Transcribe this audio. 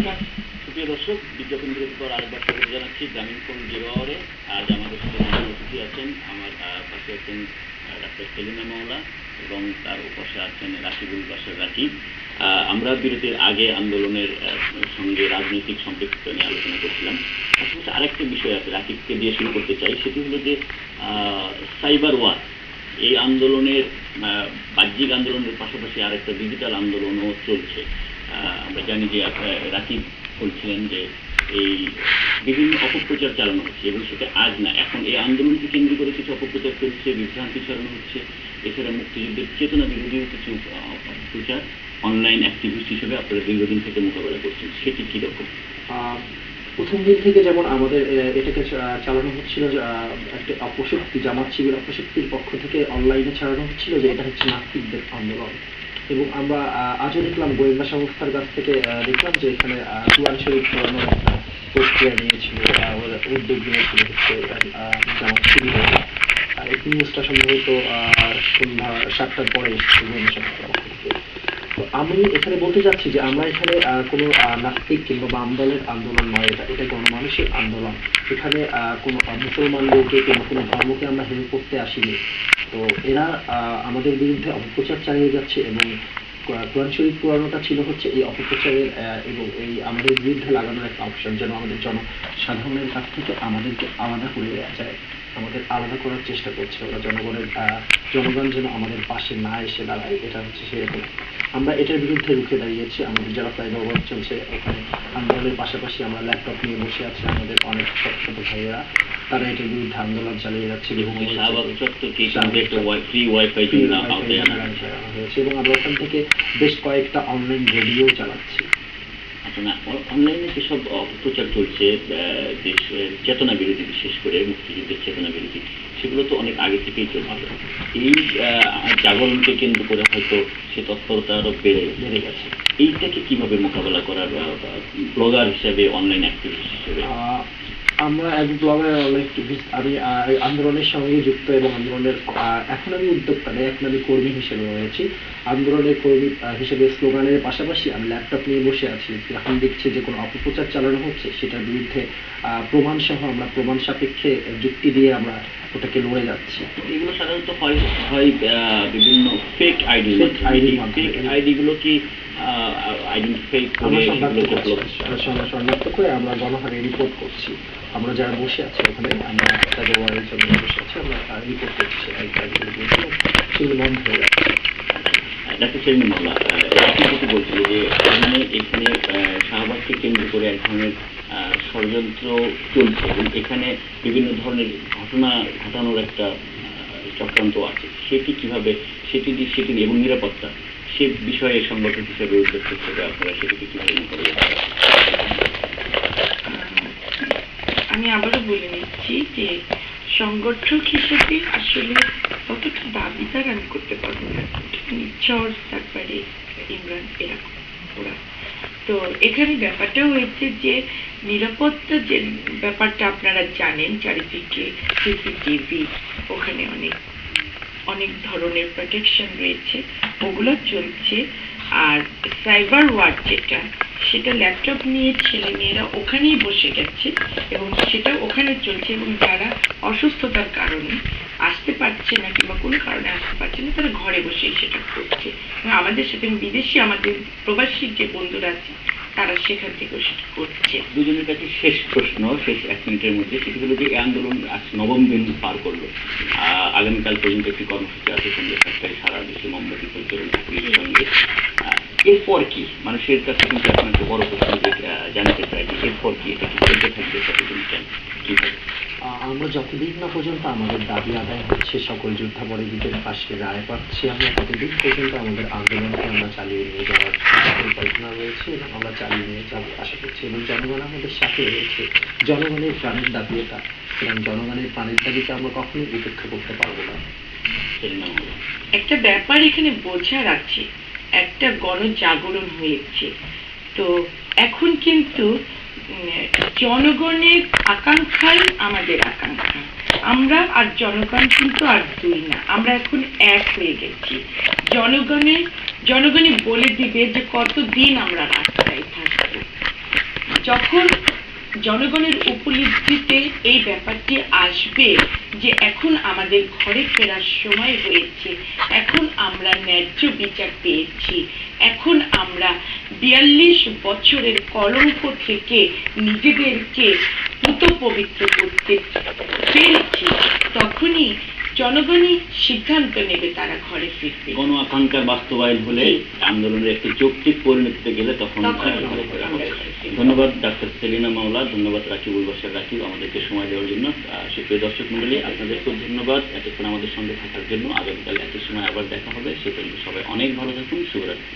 নমস্কার সুপ্রিয় দর্শক, বিজ্ঞাপন বিরতির পর আরেকবার স্বাগত জানাচ্ছি গ্রামীণফোন 0 আওয়ারে। আজ আমাদের সাথে দুজন অতিথি আছেন। আমার পাশে আছেন ডাক্তার সেলিনা মওলা এবং তার পাশে আছেন রাকিবুল বাশার রাকিব। আমরা বিরতির আগে আন্দোলনের সঙ্গে রাজনৈতিক সম্পৃক্ততা নিয়ে আলোচনা করছিলাম। পাশাপাশি আরেকটা বিষয় আছে, রাকিবকে দিয়ে শুরু করতে চাই। সেটি হলো যে সাইবার ওয়ার, এই আন্দোলনের বাহ্যিক আন্দোলনের পাশাপাশি আরেকটা ডিজিটাল আন্দোলনও চলছে। আমরা জানি যে রাকিব বলছিলেন যে এই বিভিন্ন অপপ্রচার চালানো হচ্ছে এবং সেটা আজ না, এখন এই আন্দোলনকে কেন্দ্র করে কিছু অপপ্রচার চলছে, বিভ্রান্তি ছড়ানো হচ্ছে। এছাড়া মুক্তিযুদ্ধের চেতনা বিরোধীও কিছু অপপ্রচার অনলাইন অ্যাক্টিভিস্ট হিসেবে আপনারা দীর্ঘদিন থেকে মোকাবেলা করছেন, সেটি কীরকম? প্রথম দিন থেকে যেমন আমাদের এটাকে চালানো হচ্ছিল, একটা অপশক্তি, জামাত শিবির অপশক্তির পক্ষ থেকে অনলাইনে ছাড়ানো হচ্ছিল যে এটা হচ্ছে নাস্তিকদের আন্দোলন। এবং আমরা আজও দেখলাম, গোয়েন্দা সংস্থার কাছ থেকে দেখলাম যে এখানে কুরআন শরীফ পড়ানোর একটা প্রক্রিয়া নিয়েছিল, উদ্যোগ নিয়েছিল হচ্ছে জামাত শিবির। এই নিউজটা সম্ভবত সন্ধ্যা 7টার পরে এসেছে গোয়েন্দা সংস্থার পক্ষ থেকে। তো আমি এখানে বলতে চাচ্ছি যে আমরা এখানে কোনো নাস্তিক কিংবা বাম দলের আন্দোলন নয়, এটা গণমানুষের আন্দোলন। এখানে কোনো মুসলমানদেরকে কিংবা কোনো ধর্মকে আমরা হেয় করতে আসিনি। তো এরা আমাদের বিরুদ্ধে অপপ্রচার চালিয়ে যাচ্ছে এবং কোরআন শরীফ পুরানোটা ছিল হচ্ছে এই অপপ্রচারের এবং এই আমাদের বিরুদ্ধে লাগানোর একটা অপশন, যেন আমাদের জনসাধারণের কাছ থেকে আমাদেরকে আলাদা করে দেওয়া যায়। আমাদের আলাদা করার চেষ্টা করছে ওরা, জনগণ যেন আমাদের পাশে না এসে দাঁড়ায়, এটা হচ্ছে সেরকম। আমরা এটার বিরুদ্ধে রুখে দাঁড়িয়েছি। আমাদের যারা ফ্লাইওভার ওয়ার্ক চলছে ওখানে আন্দোলনের পাশাপাশি আমরা ল্যাপটপ নিয়ে বসে আছি। আমাদের অনেক ছোট ছোট ভাইয়েরা তারা এটার বিরুদ্ধে আন্দোলন চালিয়ে যাচ্ছে এবং আমরা ওখান থেকে বেশ কয়েকটা অনলাইন রেডিও চালাচ্ছি। আচ্ছা, না, অনলাইনে যেসব অপপ্রচার চলছে দেশ চেতনা বিরোধী, বিশেষ করে মুক্তিযুদ্ধের চেতনা বিরোধী, সেগুলো তো অনেক আগে থেকেই চলছে। এই জাগরণকে কেন্দ্র করে হয়তো সে তৎপরতা আরো বেড়ে গেছে। এইটাকে কিভাবে মোকাবেলা করার, ব্লগার হিসেবে, অনলাইন অ্যাক্টিভিস্ট হিসেবে? আমরা এক ব্লগার অনলাইন অ্যাক্টিভিস্ট, আমি আন্দোলনের সঙ্গে যুক্ত এবং আন্দোলনের এখন আমি উদ্যোক্তা নেই, এখন আমি কর্মী হিসেবে রয়েছি। আন্দোলনের কর্মী হিসেবে স্লোগানের পাশাপাশি আমি ল্যাপটপ নিয়ে বসে আছি। এখন দেখছি যে কোনো অপপ্রচার চালানো হচ্ছে, সেটার বিরুদ্ধে প্রমাণ সহ আমরা প্রমাণ সাপেক্ষে যুক্তি দিয়ে আমরা ওটাকে লড়ে যাচ্ছি। এগুলো সাধারণত হয় বিভিন্ন ফেক আইডিগুলো কি আইডেন্টিফাই করে শনাক্ত করে আমরা গণহারে রিপোর্ট করছি। আমরা যারা বসে আছি ওখানে, আমরা একটা ওয়ার্ডের জন্য বসে আছি, আমরা রিপোর্ট করছি সেগুলো বন্ধ হয়ে যাচ্ছে। ডাক্তার সেলিনা মওলা, আপনি যেটি বলছিল যে এখানে শাহবাগকে কেন্দ্র করে এক ধরনের ষড়যন্ত্র চলছে এবং এখানে বিভিন্ন ধরনের ঘটনা ঘটানোর একটা চক্রান্ত আছে, সেটি কিভাবে, সেটি এবং নিরাপত্তা, সে বিষয়ে সংগঠন হিসেবে, উদ্যোগ হিসেবে আপনারা সেটিকে কিভাবে মোকাবিলা করেন? আমি আবারও বলে নিচ্ছি যে সংগঠক হিসেবে আসলে কতটা দাবিদার আমি করতে পারবো না। নিচ্ছর, তারপরে ইমরান, এরকম ওরা। তো এখানে ব্যাপারটা হয়েছে যে নিরাপত্তা যে ব্যাপারটা আপনারা জানেন, চারিদিকে সিসিটিভি, ওখানে অনেক অনেক ধরনের প্রোটেকশন রয়েছে, ওগুলো চলছে। আর সাইবার ওয়ার যেটা, সেটা ল্যাপটপ নিয়ে ছেলে মেয়েরা ওখানেই বসে গেছে এবং সেটা ওখানে চলছে। এবং যারা অসুস্থতার কারণে আসতে পারছে না কিংবা কোনো কারণে আসতে পারছে না, তারা ঘরে বসেই সেটা করছে। আমাদের সাথে বিদেশি, আমাদের প্রবাসী যে বন্ধুরা আছে, তারা সেখান থেকে সেটা করছে। দুজনের কাছে শেষ প্রশ্ন, শেষ 1 মিনিটের মধ্যে, সেটি হলো যে এই আন্দোলন আজ 9ম দিন পার করলো। আগামীকাল পর্যন্ত একটি কর্মসূচি আছে সন্ধ্যা 7টায় সারা দেশে মোমবাতি প্রজ্বলন থাকবে সঙ্গে। এরপর কি মানুষের কাছে কিন্তু এখন একটা বড় প্রশ্ন জানতে চাই যে এরপর কি, এটা কি চলতে থাকবে কতদিন, কি? আমরা যতদিন না পর্যন্ত আমাদের দাবি আদায় হচ্ছে, সকল যুদ্ধাপরাধীদের পাশে রায় পাচ্ছি, আমরা ততদিন পর্যন্ত আমাদের আন্দোলনকে আমরা চালিয়ে নিয়ে যাওয়ার পরিকল্পনা রয়েছে এবং আমরা চালিয়ে নিয়ে যাবো আশা করছি। এবং জনগণ আমাদের সাথে রয়েছে, জনগণের প্রাণের দাবি এটা, এবং জনগণের প্রাণের দাবিকে আমরা কখনোই উপেক্ষা করতে পারবো না। একটা ব্যাপার এখানে বোঝার আছে, একটা গণজাগরণ হয়েছে। তো এখন কিন্তু জনগণের আকাঙ্ক্ষাই আমাদের আকাঙ্ক্ষা। আমরা আর জনগণ কিন্তু আর দুই না, আমরা এখন এক হয়ে গেছি। জনগণই বলে দিবে যে কতদিন আমরা রাস্তায় থাকবো। যখন জনগণের উপলব্ধিতে এই ব্যাপারটি আসবে যে এখন আমাদের ঘরে ফেরার সময় হয়েছে, এখন আমরা ন্যায্য বিচার পেয়েছি, এখন আমরা ৪২ বছরের কলঙ্ক থেকে নিজেদেরকে পুত পবিত্র করতে পেরেছি, তখনই জনগণই সিদ্ধান্ত নেবে তারা ঘরে ফিরবে। গণ আকাঙ্ক্ষার বাস্তবায়ন হলে আন্দোলনের একটি যৌক্তিক পরিণতিতে গেলে তখন ঘরে ফেরা হবে। ধন্যবাদ ডাক্তার সেলিনা মাওলা, ধন্যবাদ রাকিবুল বাশার রাকিব আমাদেরকে সময় দেওয়ার জন্য। সুপ্রিয় দর্শক মণ্ডলী, আপনাদের খুব ধন্যবাদ এতক্ষণ আমাদের সঙ্গে থাকার জন্য। আগামীকাল একই সময় আবার দেখা হবে, সে পর্যন্ত সবাই অনেক ভালো থাকুন। শুভরাত্রি।